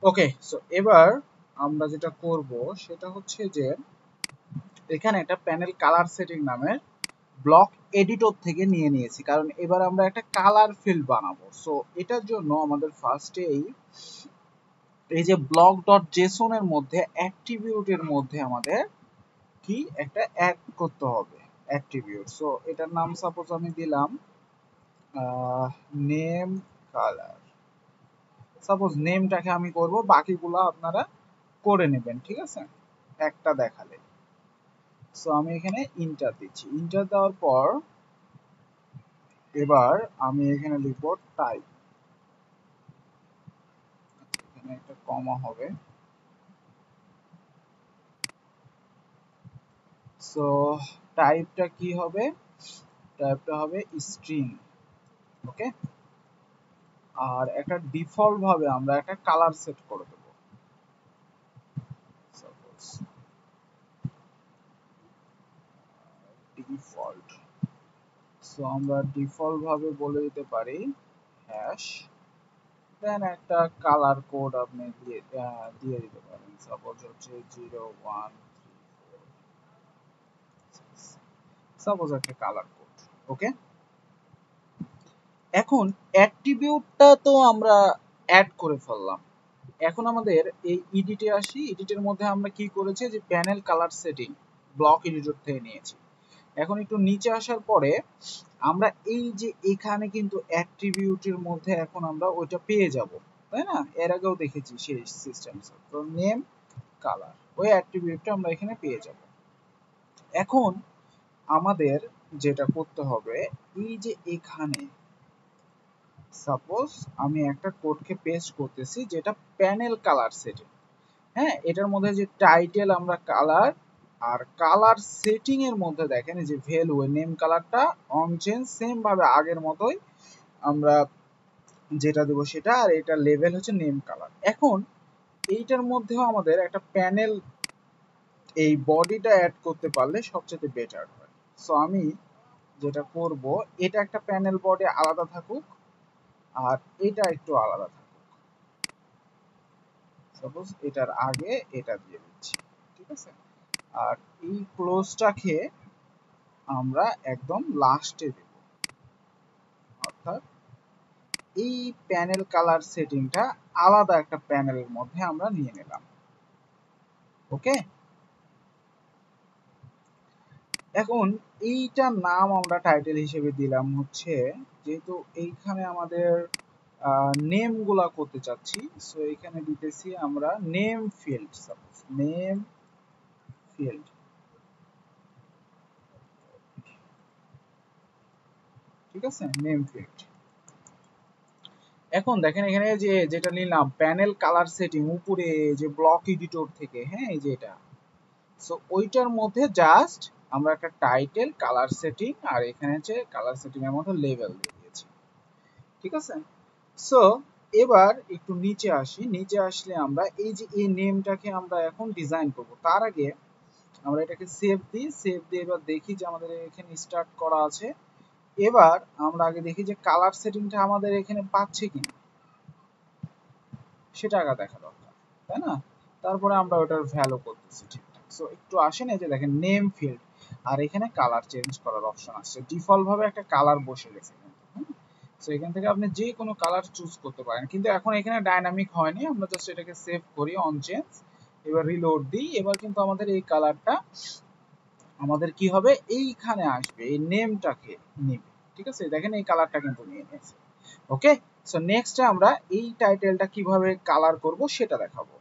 ওকে, so এবার আমরা যেটা করব সেটা হচ্ছে যে এখানে একটা প্যানেল কালার সেটিং নামের ব্লক এডিটর থেকে নিয়ে নিয়েছি, কারণ এবার আমরা একটা কালার ফিল্ড বানাবো। সো এটার জন্য আমাদের ফার্স্টে এই যে ব্লক ডট জেসন এর মধ্যে অ্যাট্রিবিউটের মধ্যে আমাদের কি একটা অ্যাড করতে হবে অ্যাট্রিবিউট। সো এটার নাম সাপোজ আমি দিলাম নেম কালার। সাপোজ নেমটাকে আমি করব, বাকিগুলো আপনারা করে নেবেন, ঠিক আছে, একটা দেখালে। সো আমি এখানে ইন্টার দিচ্ছি। ইন্টার দেওয়ার পর এবার আমি এখানে লিখব টাইপ। এখানে একটা কমা হবে। সো টাইপটা কি হবে? টাইপটা হবে স্ট্রিং। ওকে, আর একটা ডিফল্ট ভাবে আমরা একটা কালার সেট করে দেব। Suppose default. সো আমরা ডিফল্ট ভাবে বলে দিতে পারি হ্যাশ, দেন একটা কালার কোড আপনি দিয়ে দিতে পারেন। সাপোজ হচ্ছে 0134, সাপোজ একটা কালার কোড। ওকে, এখন অ্যাট্রিবিউটটা তো আমরা অ্যাড করে ফেললাম। এখন আমাদের এই এডিটে আসি। এডিটের মধ্যে আমরা কি করেছি যে panel colour setting block editor থেকে নিয়েছি। এখন একটু নিচে আসার পরে আমরা এই যে এখানে কিন্তু অ্যাট্রিবিউটের মধ্যে এখন আমরা ওইটা পেয়ে যাব, তাই না? এর আগেও দেখেছি সেই সিস্টেম। তো নেম কালার, ওই অ্যাট্রিবিউটটা আমরা এখানে পেয়ে যাব। এখন আমাদের যেটা করতে হবে, এই যে এখানে সাপোজ আমি একটা কোডকে পেস্ট করতেছি যেটা প্যানেল কালার সেটিং। হ্যাঁ, এটার মধ্যে যে টাইটেল আমরা কালার, আর কালার সেটিং এর মধ্যে দেখেন যে ভ্যালু নেম কালারটা অন চেঞ্জ, সেম ভাবে আগের মতোই আমরা যেটা দেবো সেটা, আর এটা লেভেল হচ্ছে নেম কালার। এখন এইটার মধ্যেও আমাদের একটা প্যানেল এই বডিটা অ্যাড করতে পারলে সবচেয়ে বেটার হয়। সো আমি যেটা করব, এটা একটা প্যানেল বডি আলাদা থাকুক, আর এটা একটু আলাদা থাকুক। সাপোজ এটার আগে এটা দিয়ে দিচ্ছি, ঠিক আছে। আর এই ক্লোজটাকে আমরা একদম লাস্টে দেব, অর্থাৎ এই প্যানেল কালার সেটিংটা আলাদা একটা প্যানেলের মধ্যে আমরা নিয়ে নিলাম। ওকে, এখন এইটার নাম আমরা টাইটেল হিসেবে দিলাম হচ্ছে, যেহেতু এইখানে আমাদের নেম গুলা করতে চাচ্ছি, সো এখানে দিতেছি আমরা name field. Suppose name field, ঠিক আছে, নেম ফিল্ড। এখন দেখেন এখানে যে যেটা নিলাম প্যানেল কালার সেটিং উপরে যে ব্লক এডিটর থেকে, হ্যাঁ এই যে এটা, সো ওইটার মধ্যে জাস্ট আমরা একটা টাইটেল কালার সেটিং আর এখানে হচ্ছে কালার সেটিং এর মধ্যে লেভেল দিয়ে দিয়েছি, ঠিক আছে। সো এবার একটু নিচে আসি। নিচে আসলে আমরা এই যে এই নেমটাকে আমরা এখন ডিজাইন করব। তার আগে আমরা এটাকে সেভ দিই। সেভ দিয়ে এবার দেখি যে আমাদের এখানে স্টার্ট করা আছে। এবার আমরা আগে দেখি যে কালার সেটিংটা আমাদের এখানে পাচ্ছে কিনা, সেটা আগে দেখা দরকার, তাই না? তারপরে আমরা ওটার ভ্যালু করতেছি ঠিকঠাক। সো একটু আসেন, এই যে দেখেন নেম ফিল্ড, আর এখানে কালার চেঞ্জ করার অপশন আসছে। ডিফল্ট ভাবে একটা কালার বসে গেছে কিন্তু। সো এখান থেকে আপনি যে কোনো কালার চুজ করতে পারেন, কিন্তু এখন এখানে ডাইনামিক হয়নি। আমরা জাস্ট এটাকে সেভ করি অন চেঞ্জ, এবার রিলোড দিই। এবার কিন্তু আমাদের এই কালারটা আমাদের কি হবে, এইখানে আসবে, এই নেমটাকে নেবে, ঠিক আছে। দেখেন এই কালারটা কিন্তু নিয়ে নিয়েছে। ওকে, সো নেক্সট আমরা এই টাইটেলটা কিভাবে কালার করব সেটা দেখাবো।